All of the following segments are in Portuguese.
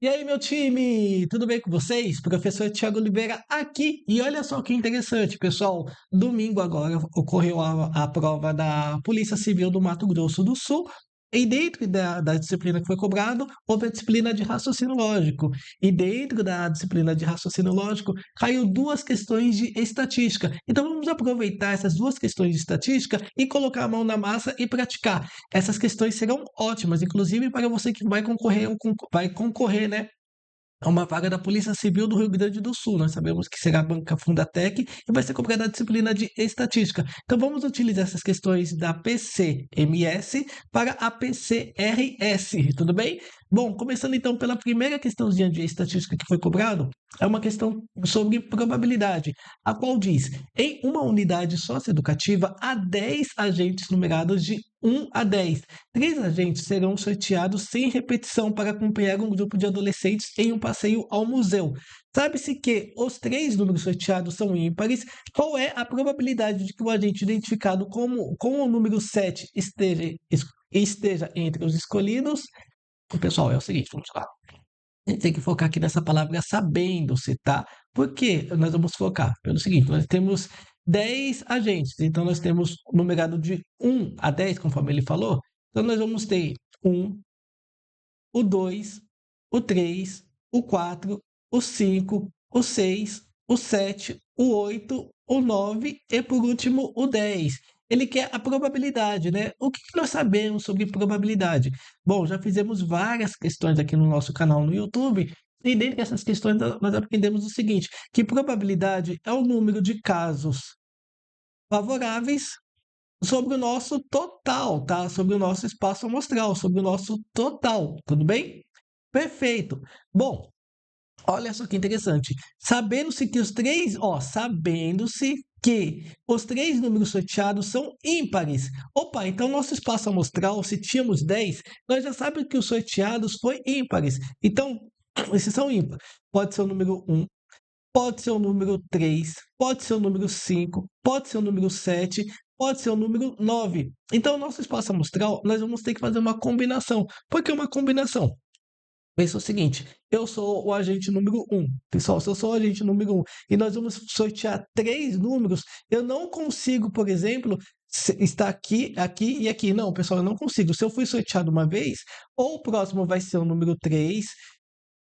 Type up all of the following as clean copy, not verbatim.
E aí, meu time, tudo bem com vocês? Professor Tiago Oliveira aqui. E olha só que interessante, pessoal. Domingo agora ocorreu a prova da Polícia Civil do Mato Grosso do Sul. E dentro da disciplina que foi cobrado, houve a disciplina de raciocínio lógico. E dentro da disciplina de raciocínio lógico, caiu duas questões de estatística. Então vamos aproveitar essas duas questões de estatística e colocar a mão na massa e praticar. Essas questões serão ótimas, inclusive para você que vai concorrer, né, a uma vaga da Polícia Civil do Rio Grande do Sul. Nós sabemos que será a banca Fundatec e vai ser cobrada a disciplina de estatística. Então vamos utilizar essas questões da PCMS para a PCRS, tudo bem? Bom, começando então pela primeira questãozinha de estatística que foi cobrado, é uma questão sobre probabilidade, a qual diz: em uma unidade socioeducativa, há 10 agentes numerados de 1 a 10. Três agentes serão sorteados sem repetição para acompanhar um grupo de adolescentes em um passeio ao museu. Sabe-se que os três números sorteados são ímpares. Qual é a probabilidade de que o agente identificado com o número 7 esteja entre os escolhidos? Pessoal, é o seguinte, vamos lá. A gente tem que focar aqui nessa palavra sabendo-se, tá? Por que nós vamos focar? Pelo seguinte, nós temos 10 agentes, então nós temos o numerado de 1 a 10, conforme ele falou. Então nós vamos ter o 2, o 3, o 4, o 5, o 6, o 7, o 8, o 9 e, por último, o 10. Ele quer a probabilidade, né? O que nós sabemos sobre probabilidade? Bom, já fizemos várias questões aqui no nosso canal no YouTube, e dentre essas questões nós aprendemos o seguinte, que probabilidade é o número de casos favoráveis sobre o nosso total, tá? Sobre o nosso espaço amostral, sobre o nosso total, tudo bem? Perfeito. Bom, olha só que interessante. Sabendo-se que os três números sorteados são ímpares. Opa, então nosso espaço amostral, se tínhamos 10, nós já sabemos que os sorteados foi ímpares. Então, esses são ímpares. Pode ser o número 1, pode ser o número 3, pode ser o número 5, pode ser o número 7, pode ser o número 9. Então, o nosso espaço amostral, nós vamos ter que fazer uma combinação. Por que uma combinação? Pensa o seguinte, eu sou o agente número 1. Pessoal, se eu sou o agente número 1 e nós vamos sortear três números, eu não consigo, por exemplo, estar aqui, aqui e aqui. Não, pessoal, eu não consigo. Se eu fui sorteado uma vez, ou o próximo vai ser o número 3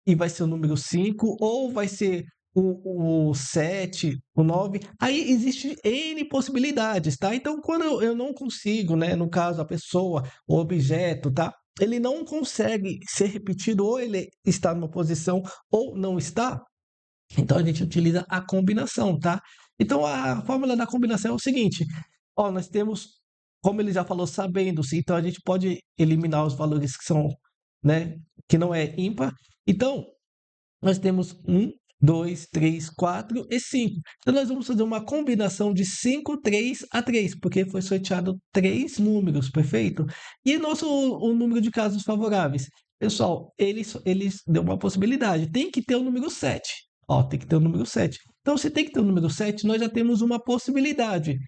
e vai ser o número 5 ou vai ser o 7, o 9. Aí existe N possibilidades, tá? Então, quando eu não consigo, né, no caso, a pessoa, o objeto, tá? Ele não consegue ser repetido, ou ele está numa posição ou não está, então a gente utiliza a combinação, tá? Então a fórmula da combinação é o seguinte: ó, nós temos, como ele já falou, sabendo-se, então a gente pode eliminar os valores que são, né, que não é ímpar. Então, nós temos 2, 3, 4 e 5. Então, nós vamos fazer uma combinação de 5, 3 a 3, porque foi sorteado três números, perfeito? E o número de casos favoráveis? Pessoal, eles deu uma possibilidade. Tem que ter o número 7. Ó, tem que ter o número 7. Então, se tem que ter o número 7, nós já temos uma possibilidade.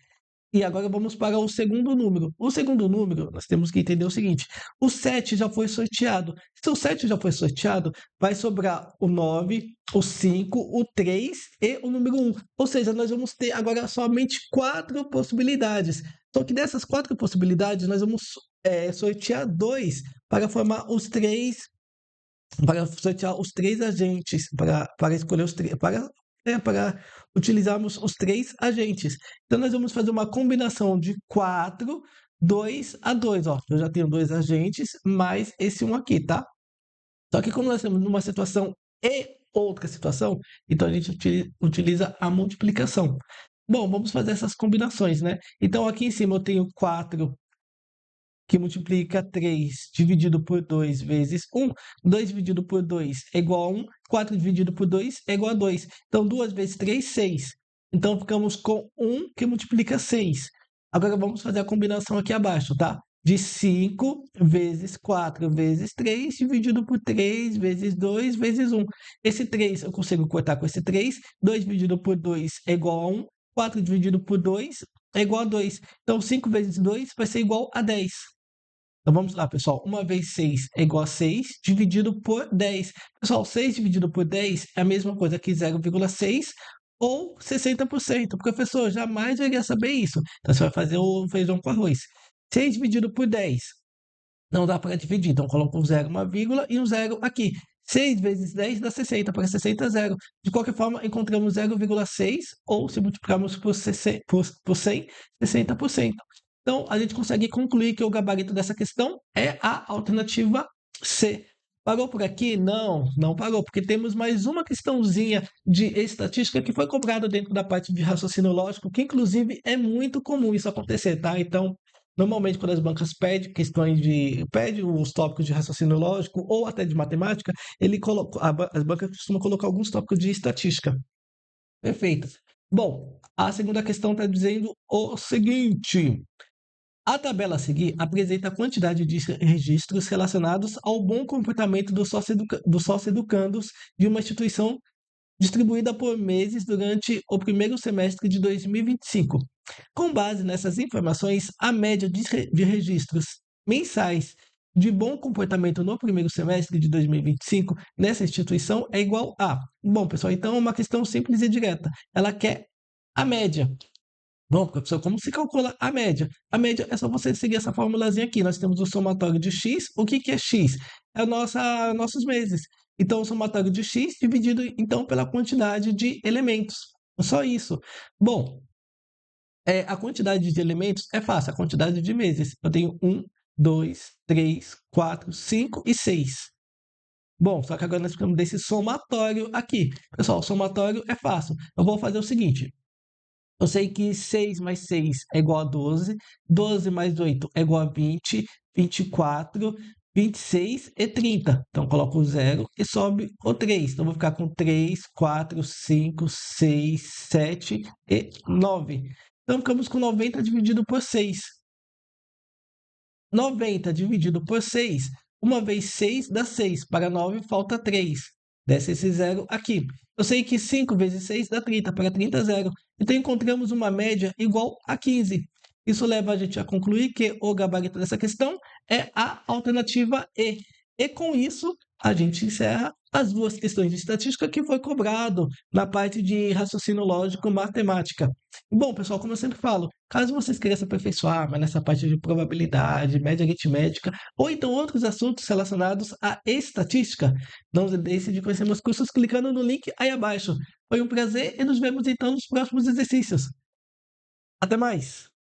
E agora vamos para o segundo número. O segundo número, nós temos que entender o seguinte: o 7 já foi sorteado. Se o 7 já foi sorteado, vai sobrar o 9, o 5, o 3 e o número 1. Ou seja, nós vamos ter agora somente quatro possibilidades. Só que dessas quatro possibilidades, nós vamos sortear dois para formar os três, para sortear os três agentes, para escolher os três, para utilizarmos os três agentes. Então, nós vamos fazer uma combinação de 4, 2 a 2. Ó, eu já tenho dois agentes, mais esse um aqui, tá? Só que como nós temos numa situação e outra situação, então a gente utiliza a multiplicação. Bom, vamos fazer essas combinações, né? Então, aqui em cima eu tenho 4 que multiplica 3 dividido por 2 vezes 1. 2 dividido por 2 é igual a 1. 4 dividido por 2 é igual a 2. Então, 2 vezes 3, 6. Então, ficamos com 1 que multiplica 6. Agora, vamos fazer a combinação aqui abaixo, tá? De 5 vezes 4 vezes 3, dividido por 3 vezes 2 vezes 1. Esse 3 eu consigo cortar com esse 3. 2 dividido por 2 é igual a 1. 4 dividido por 2 é igual a 2. Então, 5 vezes 2 vai ser igual a 10. Então vamos lá, pessoal. 1 vezes 6 é igual a 6 dividido por 10. Pessoal, 6 dividido por 10 é a mesma coisa que 0,6 ou 60%. Professor, jamais eu iria saber isso. Então você vai fazer o feijão com arroz. 6 dividido por 10 não dá para dividir, então coloca um zero, uma vírgula e um zero aqui. 6 vezes 10 dá 60, para 60 é zero. De qualquer forma, encontramos 0,6 ou se multiplicarmos por 100, 60%. Então, a gente consegue concluir que o gabarito dessa questão é a alternativa C. Parou por aqui? Não, não parou, porque temos mais uma questãozinha de estatística que foi cobrada dentro da parte de raciocínio lógico, que inclusive é muito comum isso acontecer, tá? Então, normalmente, quando as bancas pedem os tópicos de raciocínio lógico ou até de matemática, as bancas costumam colocar alguns tópicos de estatística. Perfeito. Bom, a segunda questão está dizendo o seguinte: a tabela a seguir apresenta a quantidade de registros relacionados ao bom comportamento dos sócio-educandos de uma instituição distribuída por meses durante o primeiro semestre de 2025. Com base nessas informações, a média de registros mensais de bom comportamento no primeiro semestre de 2025 nessa instituição é igual a. Bom, pessoal, então é uma questão simples e direta. Ela quer a média. Bom, professor, como se calcula a média? A média é só você seguir essa formulazinha aqui. Nós temos o somatório de x. O que é x? É nossos meses. Então, o somatório de x dividido, então, pela quantidade de elementos. Só isso. Bom, a quantidade de elementos é fácil, a quantidade de meses. Eu tenho 1, 2, 3, 4, 5 e 6. Bom, só que agora nós precisamos desse somatório aqui. Pessoal, o somatório é fácil. Eu vou fazer o seguinte. Eu sei que 6 mais 6 é igual a 12, 12 mais 8 é igual a 20, 24, 26 e 30. Então, coloco o 0 e sobe o 3. Então, vou ficar com 3, 4, 5, 6, 7 e 9. Então, ficamos com 90 dividido por 6. 90 dividido por 6, 1 vezes 6 dá 6, para 9 falta 3. Desce esse zero aqui. Eu sei que 5 vezes 6 dá 30, para 30 é zero. Então encontramos uma média igual a 15. Isso leva a gente a concluir que o gabarito dessa questão é a alternativa E. E com isso, a gente encerra as duas questões de estatística que foi cobrado na parte de raciocínio lógico matemática. Bom, pessoal, como eu sempre falo, caso vocês queiram se aperfeiçoar, mas nessa parte de probabilidade, média aritmética, ou então outros assuntos relacionados à estatística, não deixe de conhecer meus cursos clicando no link aí abaixo. Foi um prazer e nos vemos então nos próximos exercícios. Até mais!